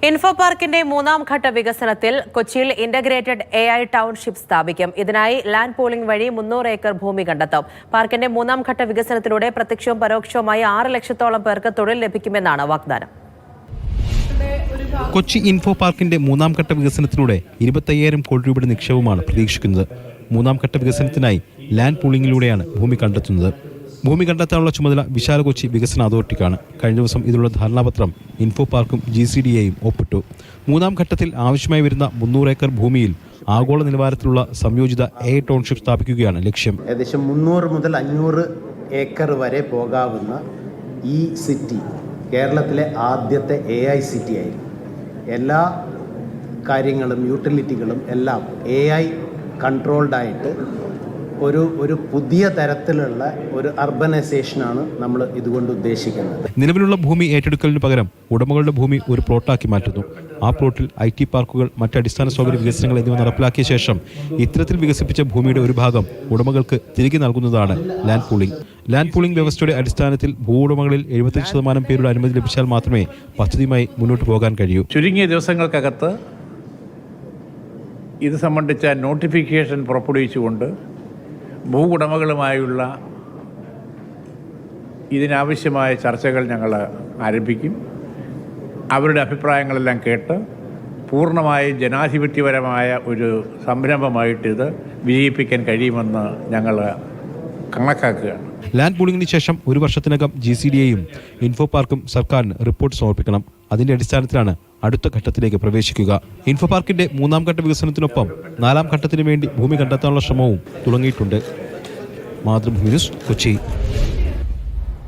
Info പാർക്കിന്റെ മൂന്നാം ഘട്ട വികസനത്തിൽ കൊച്ചിയിൽ ഇന്റഗ്രേറ്റഡ് AI ടൗൺഷിപ്പ് സ്ഥാപിക്കും. ഇതിനായി ലാൻഡ് പൂളിംഗ് വഴി 300 ഏക്കർ ഭൂമി കണ്ടെത്തും. പാർക്കിന്റെ മൂന്നാം ഘട്ട വികസനത്തിലൂടെ പ്രത്യക്ഷവും പരോക്ഷവുമായി 6 ലക്ഷത്തോളം പേർക്ക് തൊഴിൽ ലഭിക്കുമെന്നാണ് വാഗ്ദാനം. കൊച്ചി ഇൻഫോ പാർക്കിന്റെ മൂന്നാം ഘട്ട വികസനത്തിലൂടെ 25,000 കോടി രൂപയുടെ നിക്ഷേപമാണ് പ്രതീക്ഷിക്കുന്നത്. മൂന്നാം ഘട്ട വികസനത്തിനായി ലാൻഡ് പൂളിംഗിലൂടെയാണ് ഭൂമി കണ്ടെത്തുന്നത്. ഭൂമി കണ്ടെത്താനുള്ള ചുമതല വിശാല കൊച്ചി വികസന അതോറിറ്റിക്കാണ്. കഴിഞ്ഞ ദിവസം ഇതിലുള്ള ധാരണാപത്രം ഇൻഫോ പാർക്കും GCDAയും ഒപ്പിട്ടു. മൂന്നാം ഘട്ടത്തിൽ ആവശ്യമായി വരുന്ന 300 ഏക്കർ ഭൂമിയിൽ ആഗോള നിലവാരത്തിലുള്ള സംയോജിത AI ടൗൺഷിപ്പ് സ്ഥാപിക്കുകയാണ് ലക്ഷ്യം. ഏകദേശം 300 മുതൽ 500 ഏക്കർ വരെ പോകാവുന്ന ഈ സിറ്റി കേരളത്തിലെ ആദ്യത്തെ AI സിറ്റി ആയിരിക്കും. എല്ലാ കാര്യങ്ങളും യൂട്ടിലിറ്റികളും എല്ലാം AI കൺട്രോൾഡായിട്ട് ഒരു പുതിയ തരത്തിലുള്ള ഒരു അർബനൈസേഷനാണ് നമ്മൾ ഇതുകൊണ്ട് ഉദ്ദേശിക്കുന്നത്. നിലവിലുള്ള ഭൂമി ഏറ്റെടുക്കലിന് പകരം ഉടമകളുടെ ഭൂമി ഒരു പ്ലോട്ടാക്കി മാറ്റുന്നു. ആ പ്ലോട്ടിൽ IT പാർക്കുകൾ, മറ്റ് അടിസ്ഥാന സൗകര്യ വികസനങ്ങൾ എന്നിവ നടപ്പിലാക്കിയ ശേഷം ഇത്തരത്തിൽ വികസിപ്പിച്ച ഭൂമിയുടെ ഒരു ഭാഗം ഉടമകൾക്ക് തിരികെ നൽകുന്നതാണ് ലാൻഡ് പൂളിംഗ്. ലാൻഡ് പൂളിംഗ് വ്യവസ്ഥയുടെ അടിസ്ഥാനത്തിൽ ഭൂവുടമകളിൽ 75% പേരുടെ അനുമതി ലഭിച്ചാൽ മാത്രമേ പദ്ധതിയുമായി മുന്നോട്ട് പോകാൻ കഴിയൂ. ചുരുങ്ങിയ ദിവസങ്ങൾക്കകത്ത് ഇത് സംബന്ധിച്ച നോട്ടിഫിക്കേഷൻ പുറപ്പെടുവിച്ചുകൊണ്ട് ഭൂവുടമകളുമായുള്ള ഇതിനാവശ്യമായ ചർച്ചകൾ ഞങ്ങൾ ആരംഭിക്കും. അവരുടെ അഭിപ്രായങ്ങളെല്ലാം കേട്ട് പൂർണ്ണമായും ജനാധിപത്യപരമായ ഒരു സംരംഭമായിട്ടിത് വിജയിപ്പിക്കാൻ കഴിയുമെന്ന് ഞങ്ങൾ കണക്കാക്കുകയാണ്. ലാൻഡ് പൂളിംഗിന് ശേഷം 1 വർഷത്തിനകം GCDAയും ഇൻഫോ പാർക്കും സർക്കാരിന് റിപ്പോർട്ട് സമർപ്പിക്കണം. അതിന്റെ അടിസ്ഥാനത്തിലാണ് അടുത്ത ഘട്ടത്തിലേക്ക് പ്രവേശിക്കുക. ഇൻഫോ പാർക്കിന്റെ മൂന്നാം ഘട്ട വികസനത്തിനൊപ്പം 4ാം ഘട്ടത്തിന് വേണ്ടി ഭൂമി കണ്ടെത്താനുള്ള ശ്രമവും തുടങ്ങിയിട്ടുണ്ട്. മാതൃഭൂമി ന്യൂസ്, കൊച്ചി.